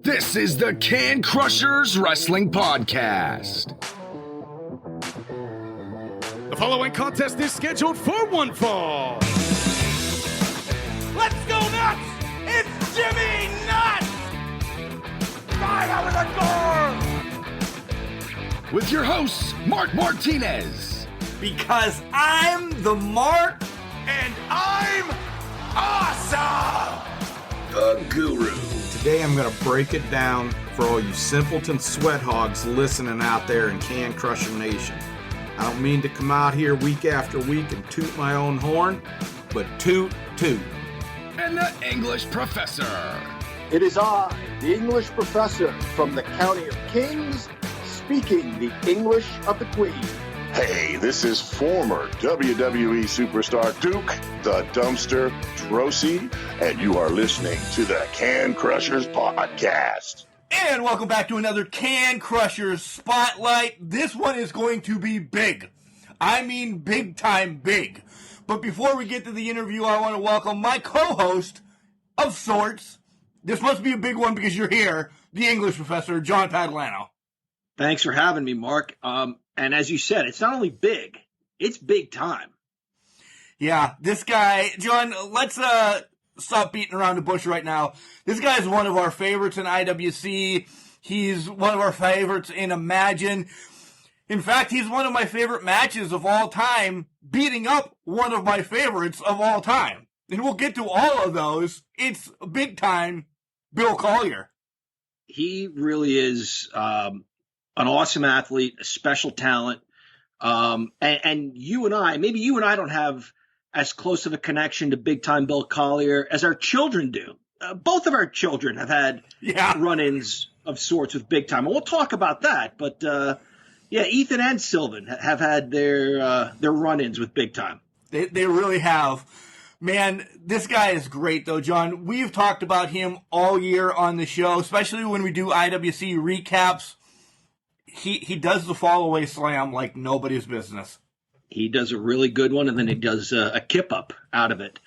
This is the Can Crushers Wrestling Podcast. The following contest is scheduled for one fall. Let's go nuts! It's Jimmy Nuts! Right out of the door! With your hosts, Mark Martinez. Because I'm the Mark and I'm awesome! The Guru. Today I'm going to break it down for all you simpleton sweat hogs listening out there in Can Crusher Nation. I don't mean to come out here week after week and toot my own horn, but toot. And the English Professor. It is I, the English Professor from the County of Kings, speaking the English of the Queen. Hey, this is former WWE superstar Duke, the Dumpster Drosy, and you are listening to the Can Crushers Podcast. And welcome back to another Can Crushers Spotlight. This one is going to be big. I mean big time big. But before we get to the interview, I want to welcome my co-host of sorts. This must be a big one because you're here, the English Professor, John Padalano. Thanks for having me, Mark. And as you said, it's not only big, it's big time. Yeah, this guy, John, let's stop beating around the bush right now. This guy is one of our favorites in IWC. He's one of our favorites in Imagine. In fact, he's one of my favorite matches of all time, beating up one of my favorites of all time. And we'll get to all of those. It's big time Bill Collier. He really is an awesome athlete, a special talent. And you and I, maybe you and I don't have as close of a connection to big time Bill Collier as our children do. Both of our children have had run-ins of sorts with big time. And we'll talk about that. But Ethan and Sylvan have had their run-ins with big time. They really have. Man, this guy is great, though, John. We've talked about him all year on the show, especially when we do IWC recaps. He does the fall-away slam like nobody's business. He does a really good one, and then he does a kip-up out of it.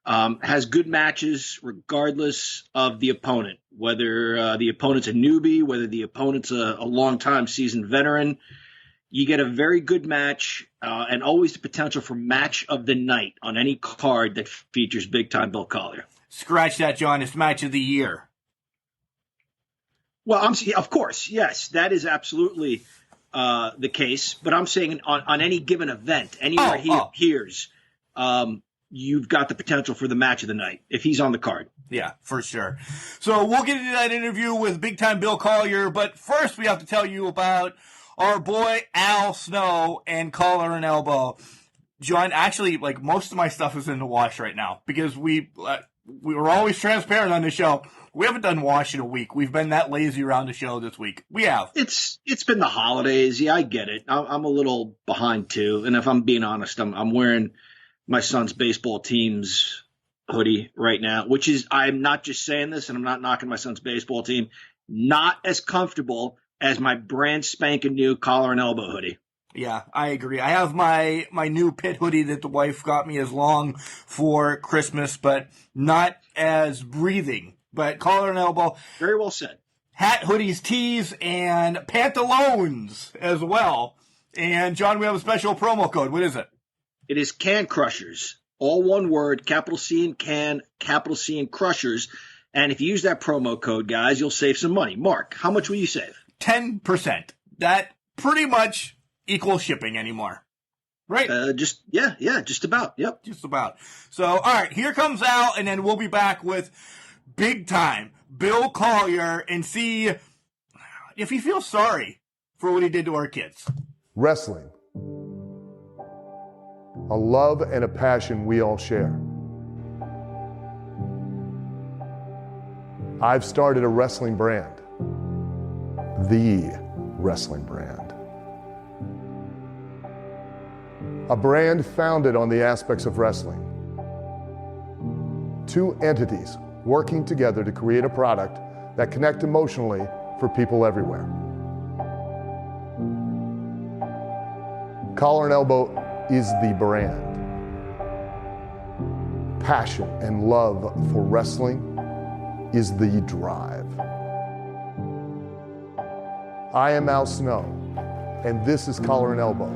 Has good matches regardless of the opponent, whether the opponent's a newbie, whether the opponent's a long-time seasoned veteran. You get a very good match and always the potential for match of the night on any card that features big-time Bill Collier. Scratch that, John. It's match of the year. Well, of course, yes, that is absolutely the case. But I'm saying on any given event, anywhere he appears, you've got the potential for the match of the night if he's on the card. Yeah, for sure. So we'll get into that interview with big-time Bill Collier. But first, we have to tell you about our boy Al Snow and Collar and Elbow. John, actually, like most of my stuff is in the wash right now because we were always transparent on the show. We haven't done wash in a week. We've been that lazy around the show this week. We have. It's been the holidays. Yeah, I get it. I'm a little behind too. And if I'm being honest, I'm wearing my son's baseball team's hoodie right now, which is, I'm not just saying this and I'm not knocking my son's baseball team, not as comfortable as my brand spanking new Collar and Elbow hoodie. Yeah, I agree. I have my new pit hoodie that the wife got me as long for Christmas, but not as breathing. But Collar and Elbow. Very well said. Hat, hoodies, tees, and pantaloons as well. And, John, we have a special promo code. What is it? It is Can Crushers. All one word, capital C in Can, capital C in Crushers. And if you use that promo code, guys, you'll save some money. Mark, how much will you save? 10%. That pretty much equals shipping anymore. Right? Just about. Yep. Just about. So, all right, here comes Al, and then we'll be back with big time Bill Collier and see if he feels sorry for what he did to our kids. Wrestling. A love and a passion we all share. I've started a wrestling brand. The wrestling brand. A brand founded on the aspects of wrestling. Two entities working together to create a product that connect emotionally for people everywhere. Collar and Elbow is the brand. Passion and love for wrestling is the drive. I am Al Snow, and this is Collar and Elbow,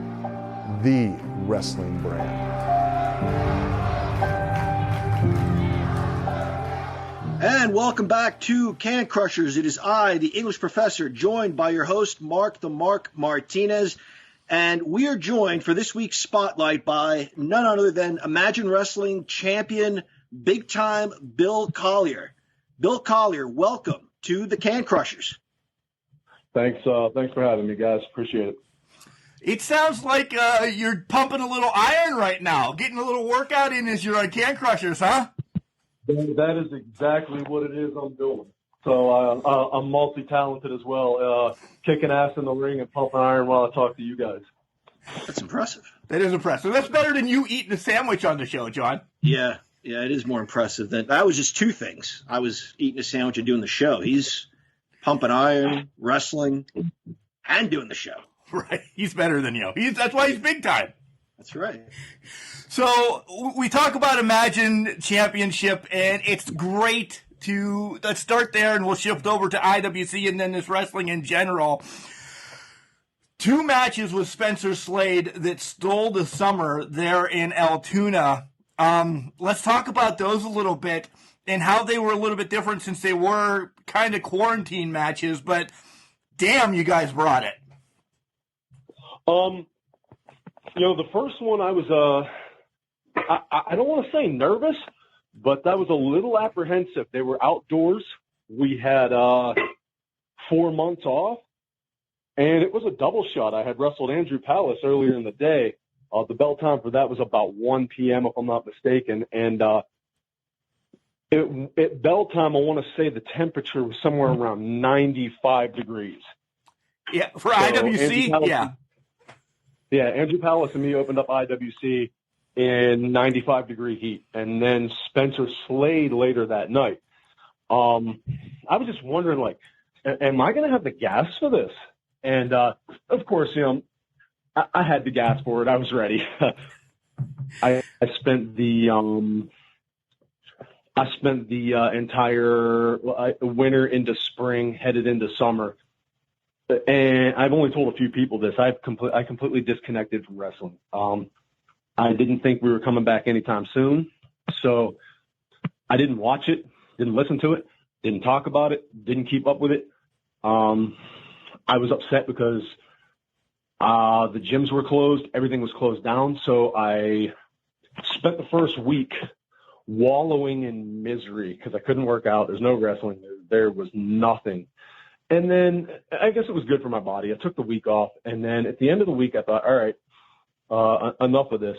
the wrestling brand. And welcome back to Can Crushers. It is I, the English professor, joined by your host, Mark the Mark Martinez. And we are joined for this week's spotlight by none other than Imagine Wrestling champion, big-time Bill Collier. Bill Collier, welcome to the Can Crushers. Thanks for having me, guys. Appreciate it. It sounds like you're pumping a little iron right now, getting a little workout in as you're on Can Crushers, huh? That is exactly what it is I'm doing. So I'm multi-talented as well, kicking ass in the ring and pumping iron while I talk to you guys. That's impressive. That is impressive. That's better than you eating a sandwich on the show, John. Yeah, it is more impressive than that. Was just two things. I was eating a sandwich and doing the show. He's pumping iron, wrestling, and doing the show. Right. He's better than you. That's why he's big time. That's right. So we talk about Imagine Championship, and it's great let's start there, and we'll shift over to IWC and then this wrestling in general. 2 matches with Spencer Slade that stole the summer there in Altoona. Let's talk about those a little bit and how they were a little bit different since they were kind of quarantine matches, but damn, you guys brought it. The first one I was, I don't want to say nervous, but I was a little apprehensive. They were outdoors. We had 4 months off, and it was a double shot. I had wrestled Andrew Palace earlier in the day. The bell time for that was about 1 p.m., if I'm not mistaken. And at bell time, I want to say the temperature was somewhere around 95 degrees. Yeah, for IWC, yeah. Yeah, Andrew Palace and me opened up IWC in 95-degree heat, and then Spencer Slade later that night. I was just wondering, am I going to have the gas for this? And, of course, I had the gas for it. I was ready. I spent the entire winter into spring, headed into summer. And I've only told a few people this. I completely disconnected from wrestling. I didn't think we were coming back anytime soon, so I didn't watch it, didn't listen to it, didn't talk about it, didn't keep up with it. I was upset because the gyms were closed, everything was closed down, so I spent the first week wallowing in misery because I couldn't work out. There's no wrestling. There was nothing. And then I guess it was good for my body. I took the week off, and then at the end of the week, I thought, all right, enough of this.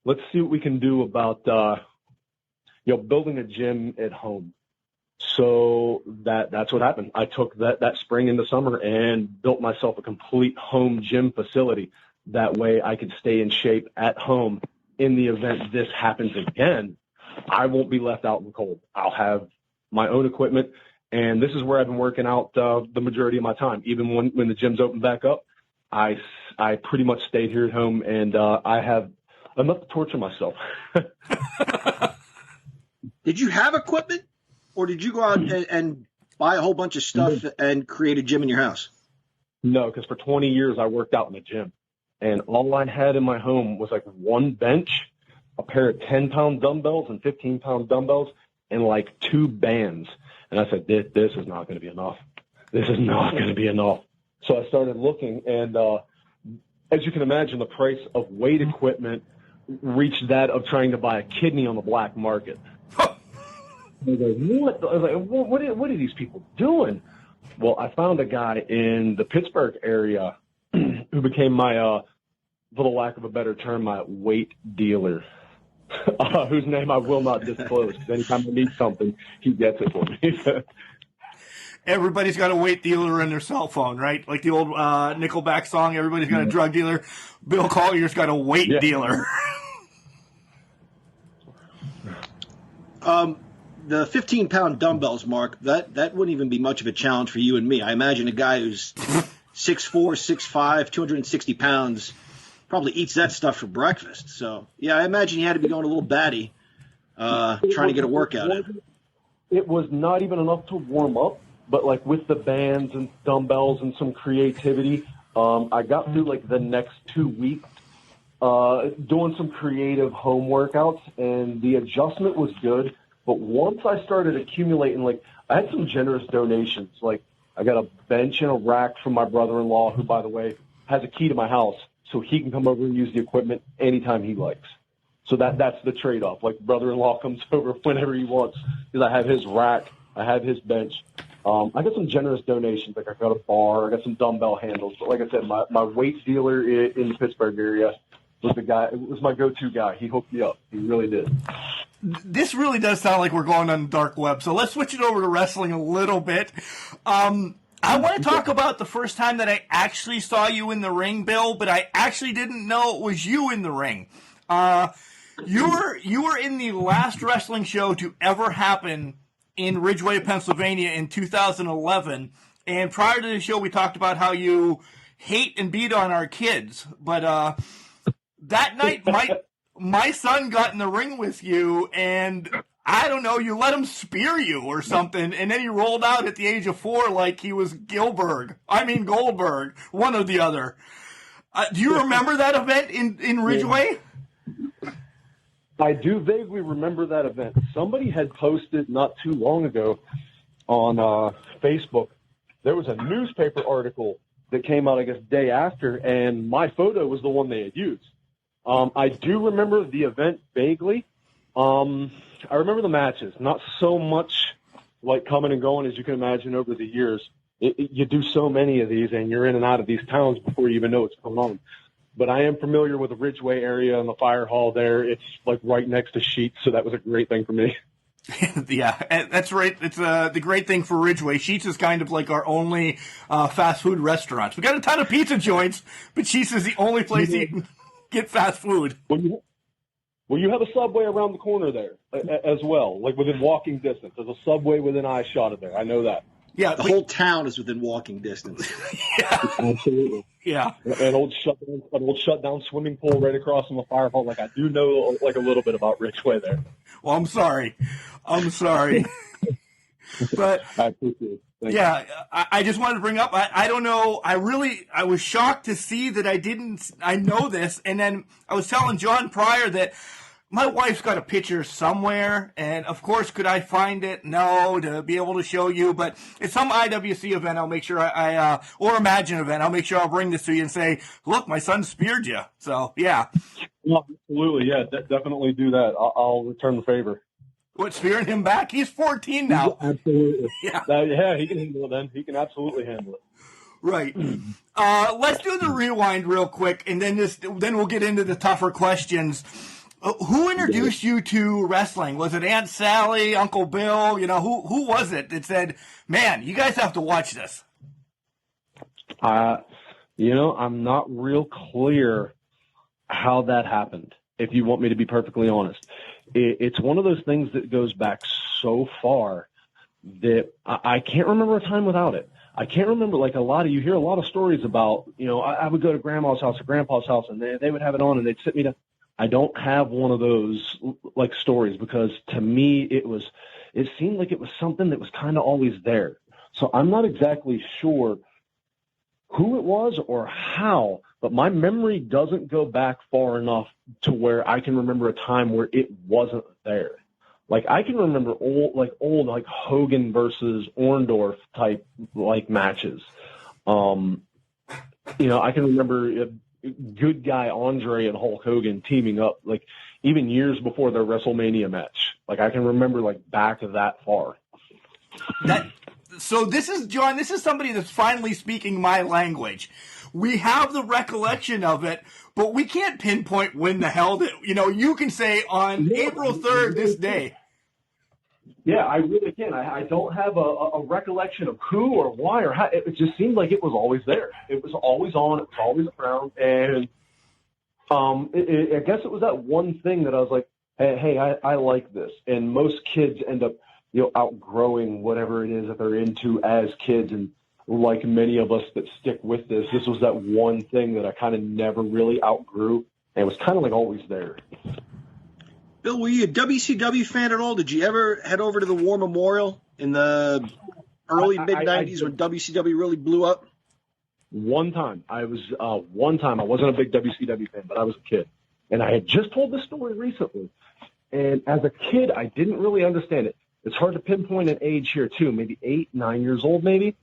Let's see what we can do about, building a gym at home. So that's what happened. I took that spring into summer and built myself a complete home gym facility. That way I could stay in shape at home. In the event this happens again, I won't be left out in the cold. I'll have my own equipment, and this is where I've been working out the majority of my time. Even when the gyms open back up, I pretty much stayed here at home, and I have enough to torture myself. Did you have equipment, or did you go out and buy a whole bunch of stuff and create a gym in your house? No, because for 20 years I worked out in the gym, and all I had in my home was like one bench, a pair of 10-pound dumbbells and 15-pound dumbbells, and like 2 bands. And I said, this is not going to be enough. This is not going to be enough. So I started looking, and as you can imagine, the price of weight equipment reached that of trying to buy a kidney on the black market. I was like, what are these people doing? Well, I found a guy in the Pittsburgh area who became my, for the lack of a better term, my weight dealer, whose name I will not disclose, because anytime I need something, he gets it for me. Everybody's got a weight dealer in their cell phone, right? Like the old Nickelback song, everybody's got a drug dealer. Bill Collier's got a weight dealer. The 15-pound dumbbells, Mark, that wouldn't even be much of a challenge for you and me. I imagine a guy who's 6'4", 6'5", 260 pounds probably eats that stuff for breakfast. So, yeah, I imagine you had to be going a little batty trying to get a workout in. It was not even enough to warm up. but like with the bands and dumbbells and some creativity, I got through like the next 2 weeks doing some creative home workouts, and the adjustment was good. But once I started accumulating, like I had some generous donations. Like I got a bench and a rack from my brother-in-law, who, by the way, has a key to my house, so he can come over and use the equipment anytime he likes. So that's the trade-off. Like brother-in-law comes over whenever he wants, because I have his rack, I have his bench. I got some generous donations. Like I got a bar, I got some dumbbell handles. But like I said, my weight dealer in the Pittsburgh area was the guy. It was my go-to guy. He hooked me up. He really did. This really does sound like we're going on the dark web. So let's switch it over to wrestling a little bit. I want to talk about the first time that I actually saw you in the ring, Bill, but I actually didn't know it was you in the ring. You were in the last wrestling show to ever happen in Ridgeway, Pennsylvania in 2011. And prior to the show, we talked about how you hate and beat on our kids. But that night, my son got in the ring with you, and I don't know, you let him spear you or something, and then he rolled out at the age of 4 like he was Goldberg, one or the other. Do you remember that event in Ridgeway? I do vaguely remember that event. Somebody had posted not too long ago on Facebook. There was a newspaper article that came out, I guess, day after, and my photo was the one they had used. I do remember the event vaguely. I remember the matches, not so much like coming and going as you can imagine over the years. You do so many of these, and you're in and out of these towns before you even know what's going on. But I am familiar with the Ridgeway area and the fire hall there. It's like right next to Sheetz, so that was a great thing for me. Yeah, that's right. It's the great thing for Ridgeway. Sheetz is kind of like our only fast food restaurants. We got a ton of pizza joints, but Sheetz is the only place you can get fast food. Well, you have a Subway around the corner there as well, like within walking distance. There's a Subway within eyeshot of there. I know that. Yeah, the whole town is within walking distance. Yeah, absolutely. Yeah, an old shutdown swimming pool right across from the fire hall. Like I do know like a little bit about Ridgeway there. Well, I'm sorry, but I appreciate it. Yeah, I just wanted to bring up, I don't know, I was shocked to see that I know this, and then I was telling John prior that my wife's got a picture somewhere, and of course, could I find it? No, to be able to show you, but it's some IWC event, I'll make sure or Imagine event, I'll make sure I'll bring this to you and say, look, my son speared you, so, yeah. Well, absolutely, yeah, definitely do that. I'll return the favor. What, spearing him back? He's 14 now. Absolutely. Yeah. Yeah, he can handle it then. He can absolutely handle it. Right. Let's do the rewind real quick, and then we'll get into the tougher questions. Who introduced you to wrestling? Was it Aunt Sally, Uncle Bill? You know, who was it that said, man, you guys have to watch this? I'm not real clear how that happened, if you want me to be perfectly honest. It's one of those things that goes back so far that I can't remember a time without it. I can't remember, like you hear a lot of stories about, I would go to grandma's house or grandpa's house and they would have it on and they'd sit me down. I don't have one of those like stories because to me it seemed like it was something that was kind of always there. So I'm not exactly sure who it was or how, but my memory doesn't go back far enough to where I can remember a time where it wasn't there. Like I can remember old Hogan versus Orndorff type like matches. I can remember good guy Andre and Hulk Hogan teaming up like even years before their WrestleMania match. Like I can remember like back that far. So this is, John, this is somebody that's finally speaking my language. We have the recollection of it, but we can't pinpoint when the hell you can say on April 3rd, this day. Yeah, I really can. I don't have a recollection of who or why or how. It just seemed like it was always there. It was always on. It was always around. And I guess it was that one thing that I was like, hey, I like this. And most kids end up outgrowing whatever it is that they're into as kids. And like many of us that stick with this was that one thing that I kind of never really outgrew. And it was kind of like always there. Bill, were you a WCW fan at all? Did you ever head over to the War Memorial in the early mid-90s when WCW really blew up? One time. I wasn't a big WCW fan, but I was a kid. And I had just told this story recently. And as a kid, I didn't really understand it. It's hard to pinpoint an age here, too. Maybe 8, 9 years old, maybe.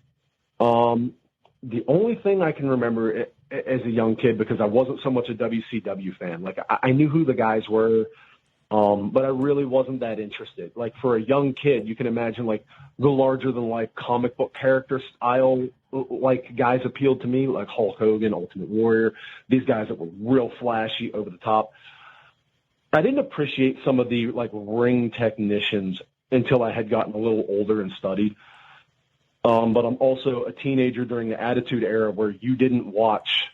The only thing I can remember as a young kid, because I wasn't so much a WCW fan. Like, I knew who the guys were, but I really wasn't that interested. Like, for a young kid, you can imagine, like, the larger-than-life comic book character style, like, guys appealed to me, like Hulk Hogan, Ultimate Warrior, these guys that were real flashy, over the top. I didn't appreciate some of the, like, ring technicians until I had gotten a little older and studied. But I'm also a teenager during the Attitude Era where you didn't watch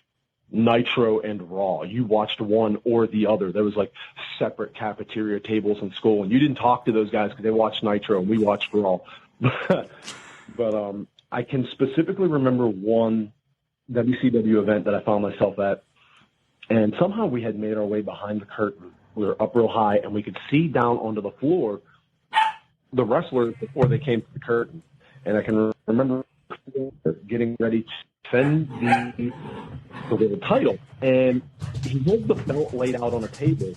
Nitro and Raw. You watched one or the other. There was, like, separate cafeteria tables in school, and you didn't talk to those guys because they watched Nitro and we watched Raw. But I can specifically remember one WCW event that I found myself at, and somehow we had made our way behind the curtain. We were up real high, and we could see down onto the floor the wrestlers before they came to the curtain. And I can remember getting ready to defend the title. And he had the belt laid out on a table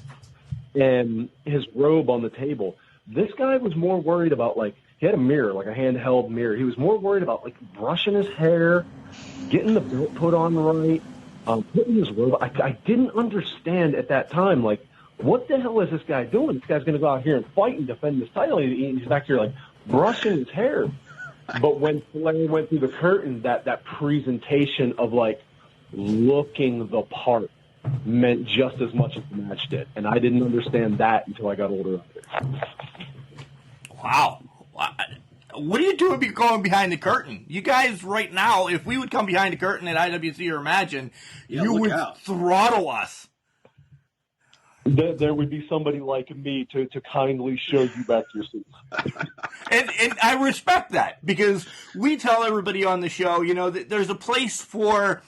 and his robe on the table. This guy was more worried about, like, he had a mirror, like a handheld mirror. He was more worried about, like, brushing his hair, getting the belt put on right, putting his robe. I didn't understand at that time, like, what the hell is this guy doing? This guy's going to go out here and fight and defend this title. He's back here, like, brushing his hair. But when Flair went through the curtain, that presentation of, like, looking the part meant just as much as the match did. And I didn't understand that until I got older. Wow. What are you doing going behind the curtain? You guys right now, if we would come behind the curtain at IWC or Imagine, you would throttle us. There would be somebody like me to kindly show you back to your seats. And I respect that, because we tell everybody on the show, you know, that there's a place for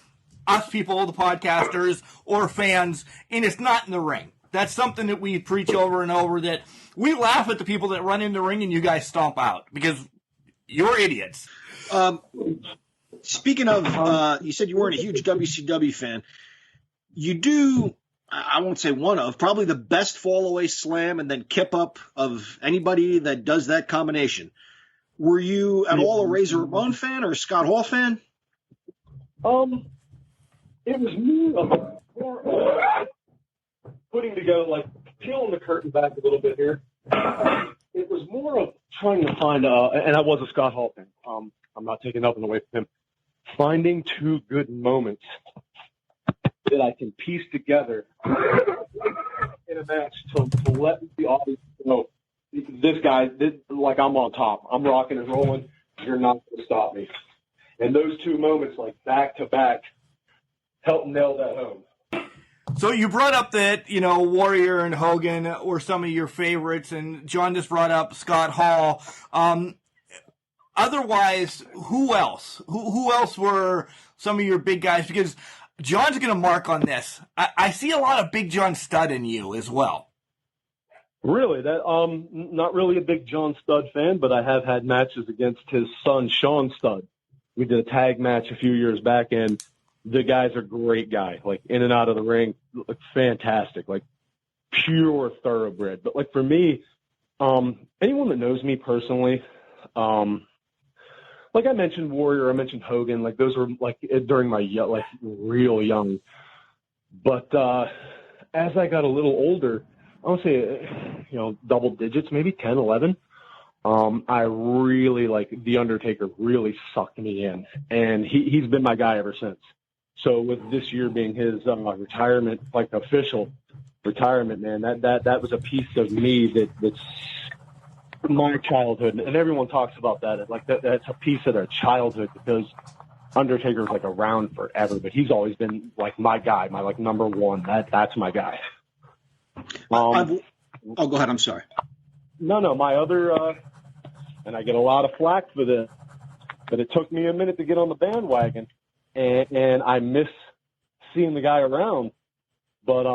us people, the podcasters or fans, and it's not in the ring. That's something that we preach over and over, that we laugh at the people that run in the ring and you guys stomp out because you're idiots. Speaking of, you said you weren't a huge WCW fan. You do, I won't say one of, probably the best fall away slam and then kip up of anybody that does that combination. Were you at all a Razor Ramon fan or a Scott Hall fan? It was more putting together, like, peeling the curtain back a little bit here. It was more of trying to find, and I was a Scott Hall fan. I'm not taking nothing away from him. Finding two good moments that I can piece together in a match to let the audience know, this guy, like, I'm on top. I'm rocking and rolling. You're not going to stop me. And those two moments, like, back to back, helped nail that home. So you brought up that, you know, Warrior and Hogan were some of your favorites, and John just brought up Scott Hall. Otherwise, who else? Who else were some of your big guys? Because John's going to mark on this. I see a lot of Big John Studd in you as well. Really? Not really a big John Studd fan, but I have had matches against his son, Sean Studd. We did a tag match a few years back, and the guy's a great guy, like, in and out of the ring, like, fantastic, like, pure thoroughbred. But, like, for me, anyone that knows me personally, like I mentioned Warrior, I mentioned Hogan, like, those were, like, during my, like, real young. But as I got a little older, I would say, you know, double digits, maybe 10, 11. I really, like, The Undertaker really sucked me in, and he's been my guy ever since. So with this year being his retirement, like, official retirement, man, that was a piece of me that's my childhood, and everyone talks about that. Like, that's a piece of their childhood, because Undertaker's, like, around forever, but he's always been, like, my guy, my, like, number one. That's my guy. Go ahead. I'm sorry. No, my other, and I get a lot of flack for this, but it took me a minute to get on the bandwagon. And I miss seeing the guy around. But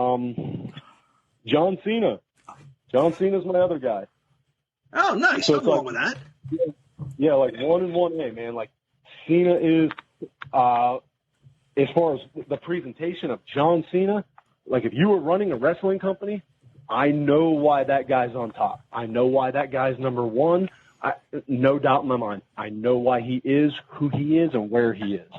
John Cena. John Cena's my other guy. Oh, nice. So I'm wrong with that. Yeah, like 1 and 1A, man. Like Cena is, as far as the presentation of John Cena, like if you were running a wrestling company, I know why that guy's on top. I know why that guy's number one. No doubt in my mind. I know why he is who he is and where he is.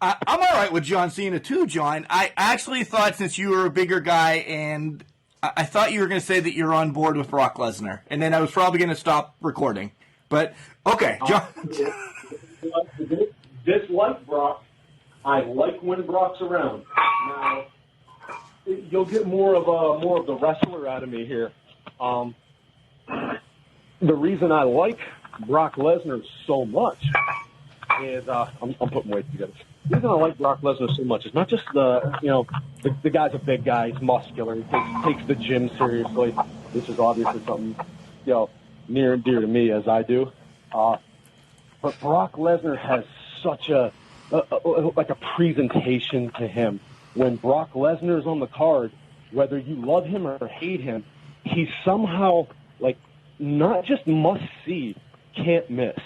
I'm all right with John Cena too, John. I actually thought, since you were a bigger guy, and I thought you were going to say that you're on board with Brock Lesnar, and then I was probably going to stop recording. But okay, John. Dislike Brock. I like when Brock's around. Now you'll get more of the wrestler out of me here. The reason I like Brock Lesnar so much is I'm putting weight together. The reason I like Brock Lesnar so much is not just the guy's a big guy, he's muscular, he takes the gym seriously, which is obviously something near and dear to me as I do. But Brock Lesnar has such a presentation to him. When Brock Lesnar is on the card, whether you love him or hate him, he's somehow like not just must see, can't miss.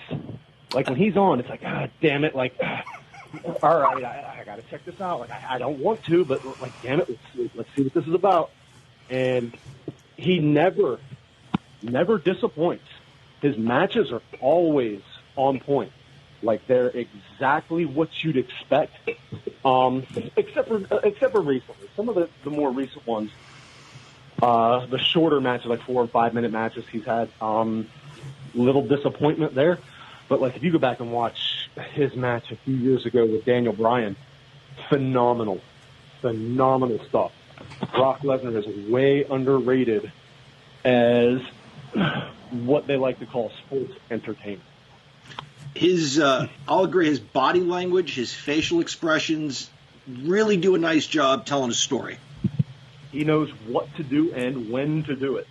Like when he's on, it's like, God damn it, like. All right, I got to check this out. Like, I don't want to, but like, damn it, let's see what this is about. And he never disappoints. His matches are always on point. Like they're exactly what you'd expect. Except for recently, some of the more recent ones, the shorter matches, like 4 and 5 minute matches, he's had little disappointment there. But like if you go back and watch his match a few years ago with Daniel Bryan, phenomenal stuff. Brock Lesnar is way underrated as what they like to call sports entertainment. I'll agree, his body language, his facial expressions really do a nice job telling a story. He knows what to do and when to do it.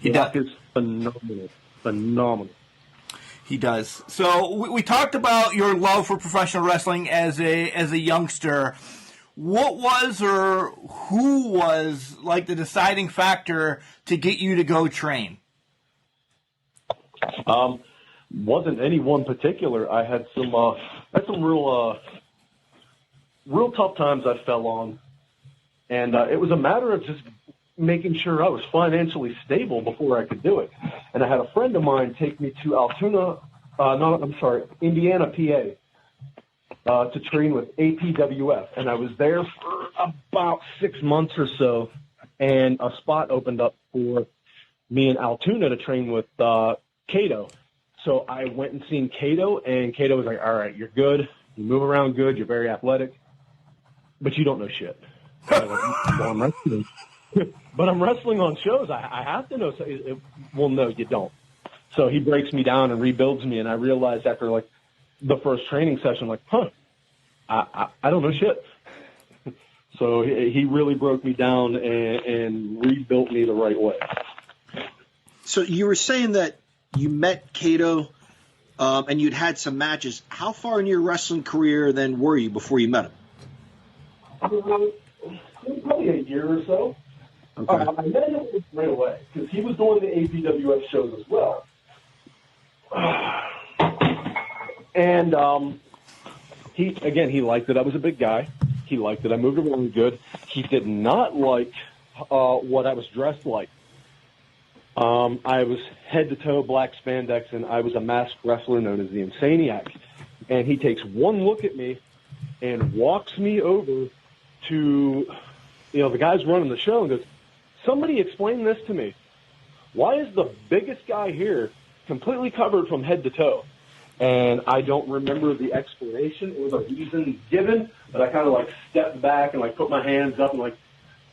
Brock is phenomenal. He does. So we talked about your love for professional wrestling as a youngster. What was or who was like the deciding factor to get you to go train? Wasn't any one particular. I had some real tough times I fell on, and it was a matter of just making sure I was financially stable before I could do it. And I had a friend of mine take me to Indiana, PA, to train with APWF. And I was there for about 6 months or so, and a spot opened up for me and Altoona to train with Cato. So I went and seen Cato, and Cato was like, all right, you're good. You move around good. You're very athletic, but you don't know shit. I was like, well, I'm wrestling. But I'm wrestling on shows. I have to know. Well, no, you don't. So he breaks me down and rebuilds me, and I realized after like the first training session, like, I don't know shit. So he really broke me down and rebuilt me the right way. So you were saying that you met Cato and you'd had some matches. How far in your wrestling career then were you before you met him? Probably a year or so. Okay. I met him right away because he was doing the APWF shows as well. And he liked that I was a big guy. He liked that I moved around good. He did not like what I was dressed like. I was head to toe black spandex, and I was a masked wrestler known as the Insaniac. And he takes one look at me and walks me over to, the guys running the show and goes, somebody explain this to me. Why is the biggest guy here completely covered from head to toe? And I don't remember the explanation or the reason given, but I kind of like stepped back and like put my hands up and like,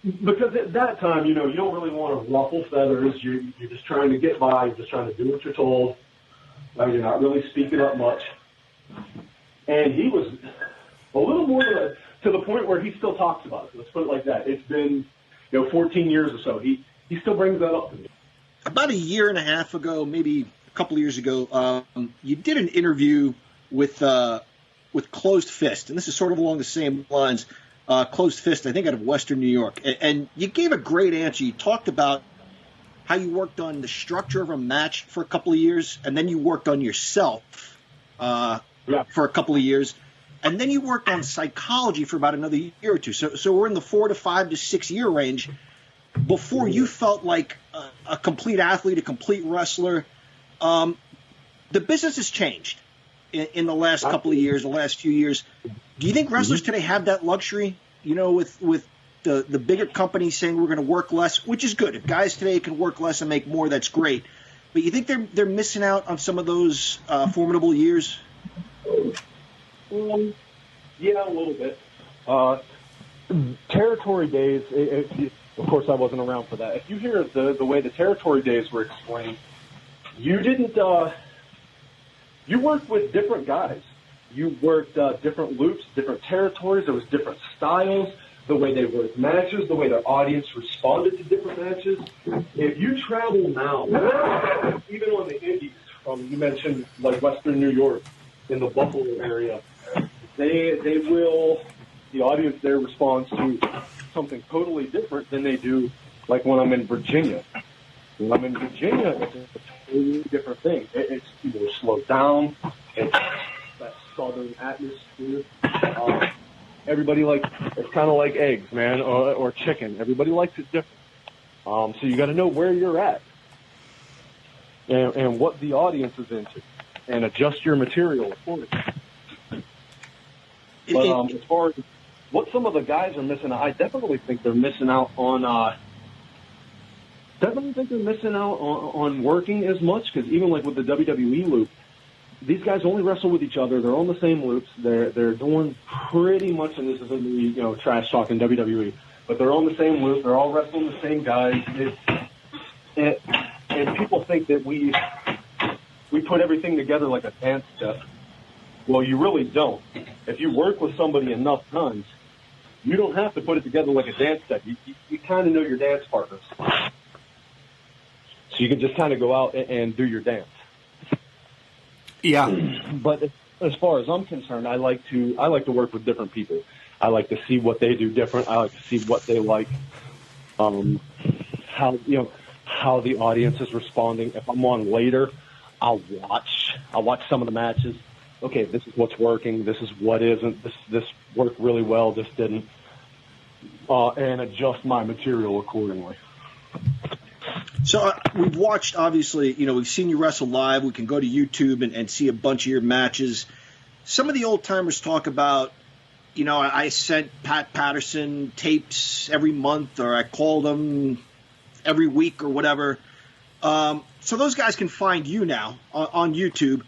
because at that time, you don't really want to ruffle feathers. You're just trying to get by. You're just trying to do what you're told. You're not really speaking up much. And he was a little more to the point where he still talks about it. Let's put it like that. It's been 14 years or so. He still brings that up to me. About a year and a half ago, maybe a couple of years ago, you did an interview with Closed Fist, and this is sort of along the same lines. Closed Fist, I think, out of Western New York, and you gave a great answer. You talked about how you worked on the structure of a match for a couple of years, and then you worked on yourself for a couple of years, and then you worked on psychology for about another year or two. So we're in the 4 to 5 to 6 year range before you felt like a complete athlete, a complete wrestler. The business has changed in the last couple of years, the last few years. Do you think wrestlers today have that luxury, with the bigger companies saying we're going to work less, which is good. If guys today can work less and make more, that's great. But you think they're missing out on some of those formidable years? Yeah, a little bit. Territory days, of course I wasn't around for that. If you hear the way the territory days were explained, you didn't, you worked with different guys. You worked different loops, different territories. There was different styles, the way they worked matches, the way their audience responded to different matches. If you travel now, even on the indies, you mentioned like Western New York, in the Buffalo area, they will, the audience there responds to something totally different than they do like when I'm in Virginia. When I'm in Virginia, it's a totally different thing. It's more slowed down. It's that southern atmosphere. Everybody it's kind of like eggs, man, or chicken. Everybody likes it different. So you got to know where you're at and what the audience is into, and adjust your material accordingly. But as far as what some of the guys are missing out, I definitely think they're missing out on. Definitely think they're missing out on working as much, because even like with the WWE loop, these guys only wrestle with each other. They're on the same loops. They're doing pretty much, and this isn't me, trash talking WWE, but they're on the same loop. They're all wrestling the same guys. And people think that we put everything together like a dance step. Well, you really don't. If you work with somebody enough times, you don't have to put it together like a dance step. You kind of know your dance partners. So you can just kind of go out and do your dance. Yeah. But as far as I'm concerned, I like to work with different people. I like to see what they do different. I like to see what they like, how the audience is responding. If I'm on later, I'll watch some of the matches. Okay, this is what's working. This is what isn't. This worked really well. This didn't, and adjust my material accordingly. So we've watched, obviously, we've seen you wrestle live. We can go to YouTube and see a bunch of your matches. Some of the old timers talk about, I sent Pat Patterson tapes every month, or I called him every week or whatever. So those guys can find you now on YouTube.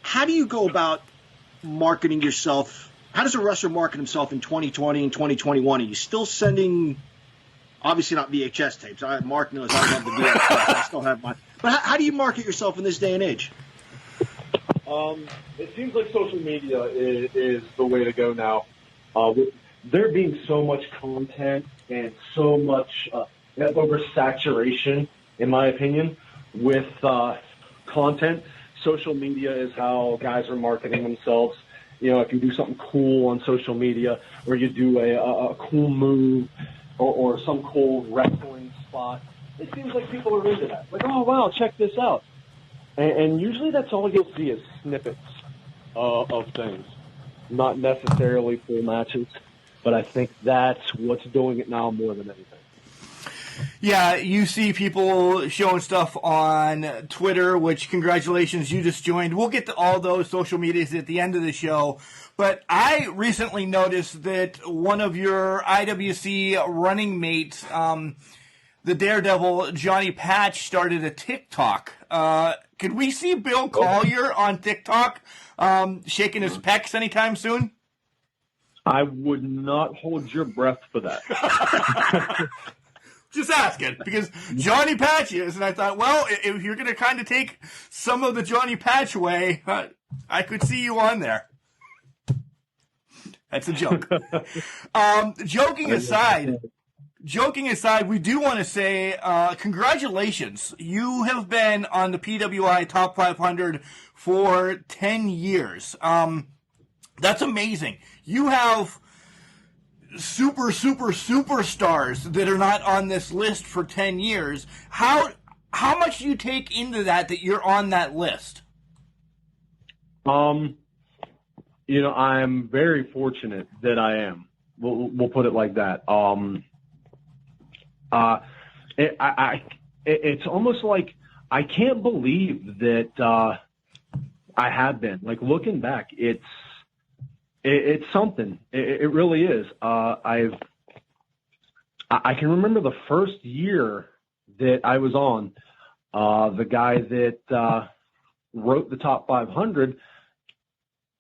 How do you go about marketing yourself? How does a wrestler market himself in 2020 and 2021? Are you still sending, obviously not VHS tapes? Mark knows I love the VHS. I still have mine. But how do you market yourself in this day and age? It seems like social media is the way to go now. With there being so much content and so much oversaturation, in my opinion, with content, social media is how guys are marketing themselves. If you do something cool on social media, or you do a cool move or some cool wrestling spot, it seems like people are into that. Like, oh, wow, check this out. And usually that's all you'll see is snippets of things, not necessarily full matches. But I think that's what's doing it now more than anything. Yeah, you see people showing stuff on Twitter, which, congratulations, you just joined. We'll get to all those social medias at the end of the show. But I recently noticed that one of your IWC running mates, the Daredevil, Johnny Patch, started a TikTok. Could we see Bill Collier on TikTok shaking his pecs anytime soon? I would not hold your breath for that. Just asking, because Johnny Patch is, and I thought, well, if you're going to kind of take some of the Johnny Patch way, I could see you on there. That's a joke. Joking aside, we do want to say congratulations. You have been on the PWI Top 500 for 10 years. That's amazing. You have superstars that are not on this list for 10 years. How much do you take into that you're on that list? I'm very fortunate that I am. We'll put it like that. It's almost like I can't believe that I have been. Like, looking back, it's something. It really is. I can remember the first year that I was on. The guy that wrote the top 500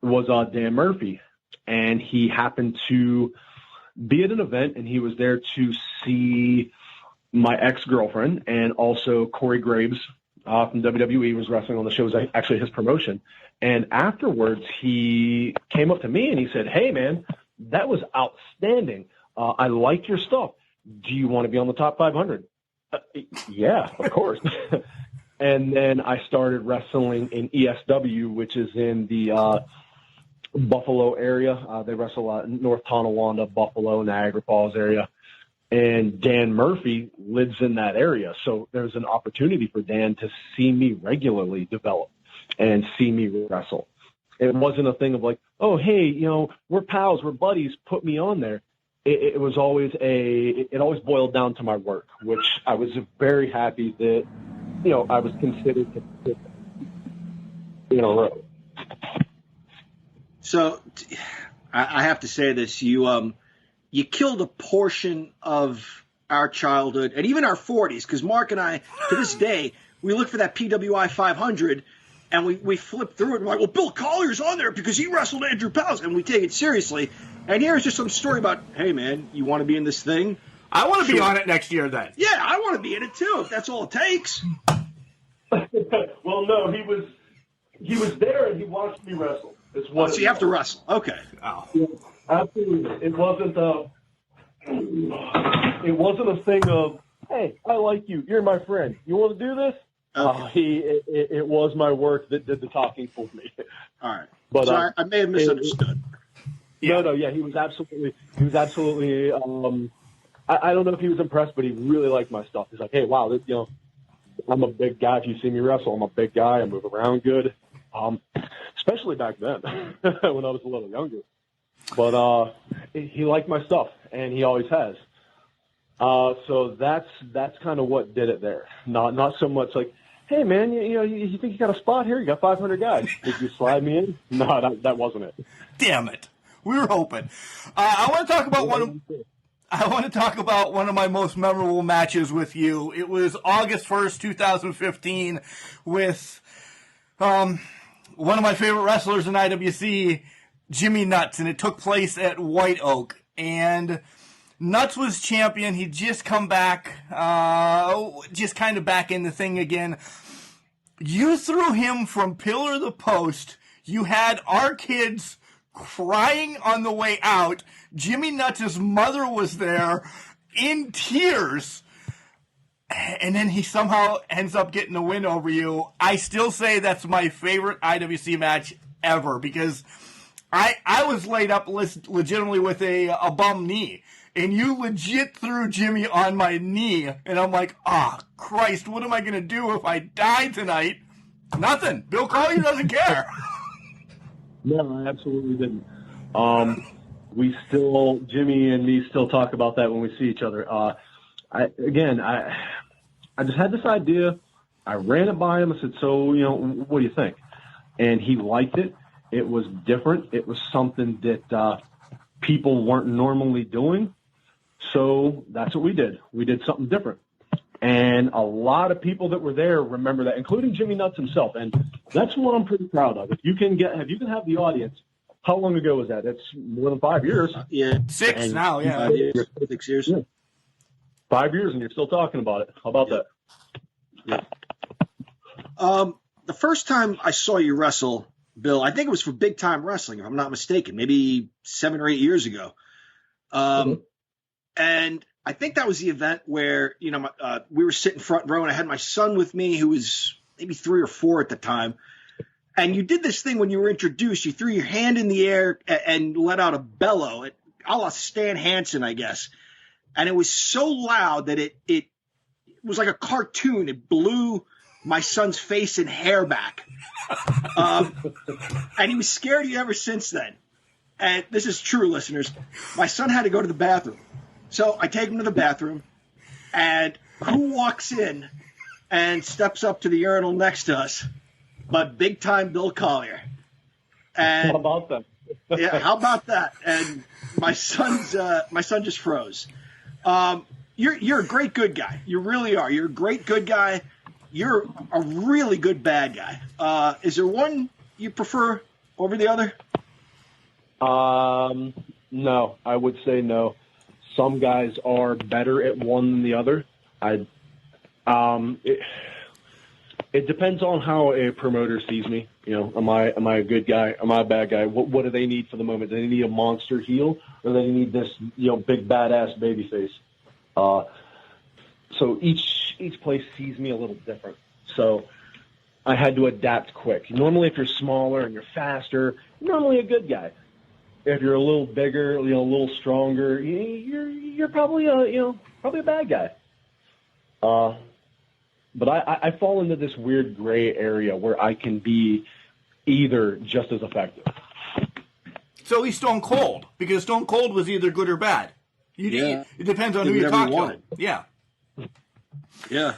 was Dan Murphy, and he happened to be at an event, and he was there to see my ex-girlfriend, and also Corey Graves from WWE was wrestling on the show. It was actually his promotion. And afterwards, he came up to me and he said, "Hey, man, that was outstanding. I like your stuff. Do you want to be on the top 500? Yeah, of course. And then I started wrestling in ESW, which is in the Buffalo area. They wrestle in North Tonawanda, Buffalo, Niagara Falls area. And Dan Murphy lives in that area. So there's an opportunity for Dan to see me regularly develop and see me wrestle. It wasn't a thing of like, oh, hey, we're pals, we're buddies, put me on there. It was always it always boiled down to my work, which I was very happy that, I was considered to fit in a row. So I have to say this, you killed a portion of our childhood and even our 40s, because Mark and I, to this day, we look for that PWI 500 and we flip through it and we're like, well, Bill Collier's on there because he wrestled Andrew Powell, and we take it seriously. And here's just some story about, hey, man, you want to be in this thing? I want to be on it next year then. Yeah, I want to be in it too, if that's all it takes. Well, no, he was there and he watched me wrestle. So you have to wrestle. Okay. Oh. Yeah, absolutely. It wasn't a thing of, hey, I like you. You're my friend. You want to do this? Okay. It was my work that did the talking for me. All right. But so I may have misunderstood. No, he was absolutely. I don't know if he was impressed, but he really liked my stuff. He's like, hey, wow, I'm a big guy. If you see me wrestle, I'm a big guy. I move around good. Especially back then when I was a little younger. But he liked my stuff, and he always has. So that's kind of what did it there. Not so much like, hey, man, you think you got a spot here? You got 500 guys. Did you slide me in? No, that wasn't it. Damn it. We were hoping. I want to talk about one of my most memorable matches with you. It was August 1st, 2015, with one of my favorite wrestlers in IWC, Jimmy Nuts, and it took place at White Oak. And Nuts was champion. He'd just come back, just kind of back in the thing again. You threw him from pillar to post. You had our kids crying on the way out. Jimmy Nuts' mother was there in tears. And then he somehow ends up getting a win over you. I still say that's my favorite IWC match ever, because I was laid up legitimately with a bum knee. And you legit threw Jimmy on my knee. And I'm like, Christ, what am I going to do if I die tonight? Nothing. Bill Collier doesn't care. No, I absolutely didn't. Jimmy and me still talk about that when we see each other. I just had this idea. I ran it by him. I said, so, what do you think? And he liked it. It was different. It was something that people weren't normally doing. So that's what we did. We did something different. And a lot of people that were there remember that, including Jimmy Nuts himself. And that's what I'm pretty proud of. If you can have the audience. How long ago was that? That's more than 5 years. Yeah. 6 and now, yeah. 5 years. 6 years. Yeah. 5 years and you're still talking about it. How about that? Yeah. The first time I saw you wrestle, Bill, I think it was for Big Time Wrestling, if I'm not mistaken, maybe 7 or 8 years ago. And I think that was the event where, we were sitting front row and I had my son with me who was maybe 3 or 4 at the time. And you did this thing when you were introduced. You threw your hand in the air and let out a bellow. a la Stan Hansen, I guess. And it was so loud that it was like a cartoon. It blew my son's face and hair back. And he was scared of you ever since then. And this is true, listeners. My son had to go to the bathroom. So I take him to the bathroom, and who walks in and steps up to the urinal next to us but big-time Bill Collier? And how about that? Yeah, how about that? And my son just froze. You're a great good guy. You really are. You're a great good guy. You're a really good bad guy. Is there one you prefer over the other? No, I would say no. Some guys are better at one than the other. It depends on how a promoter sees me. You know, am I a good guy? Am I a bad guy? What do they need for the moment? Do they need a monster heel, or do they need this, big badass babyface? So each place sees me a little different. So I had to adapt quick. Normally, if you're smaller and you're faster, you're normally a good guy. If you're a little bigger, a little stronger, you're probably a bad guy. But I fall into this weird gray area where I can be either just as effective. So he's Stone Cold, because Stone Cold was either good or bad. It depends on who you talk to. Yeah. Yeah.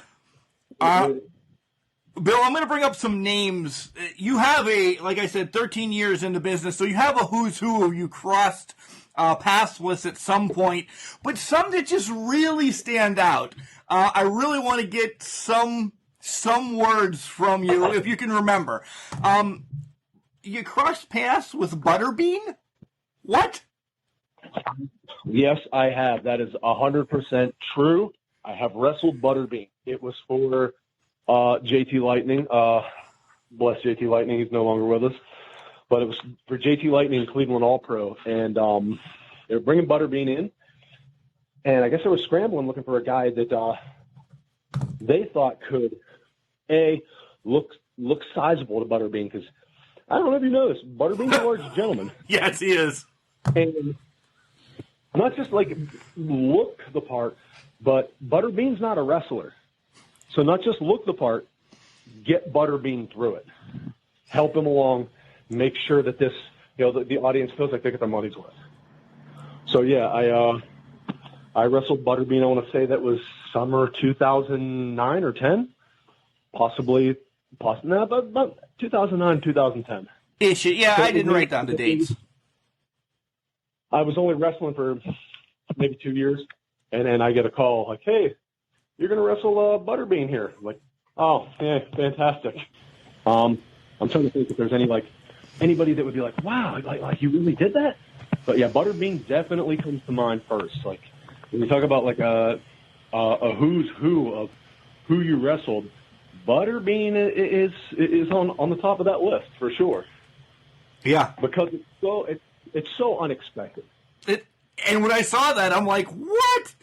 Bill, I'm going to bring up some names. You have like I said, 13 years in the business, so you have a who's who you crossed paths with at some point, but some that just really stand out. I really want to get some words from you, if you can remember. You crossed paths with Butterbean? What? Yes, I have. That is 100% true. I have wrestled Butterbean. It was for JT Lightning. Bless JT Lightning. He's no longer with us. But it was for JT Lightning, Cleveland All-Pro. And they were bringing Butterbean in. And I guess they were scrambling, looking for a guy that they thought could, look sizable to Butterbean. Because I don't know if you know this, Butterbean's a large gentleman. Yes, he is. And not just like look the part, but Butterbean's not a wrestler. So not just look the part, get Butterbean through it. Help him along. Make sure that this, the audience feels like they get their money's worth. So yeah, I wrestled Butterbean. I want to say that was summer 2009 or 10, possibly about 2009, 2010. Ish. Yeah, I didn't write down the dates. I was only wrestling for maybe 2 years, and then I get a call like, "Hey, you're going to wrestle Butterbean here." I'm like, "Oh, yeah, fantastic." I'm trying to think if there's anybody that would be like, "Wow, like you really did that?" But yeah, Butterbean definitely comes to mind first. Like when you talk about like a who's who of who you wrestled, Butterbean is on the top of that list for sure. Yeah, because it's so unexpected. And when I saw that, I'm like, what?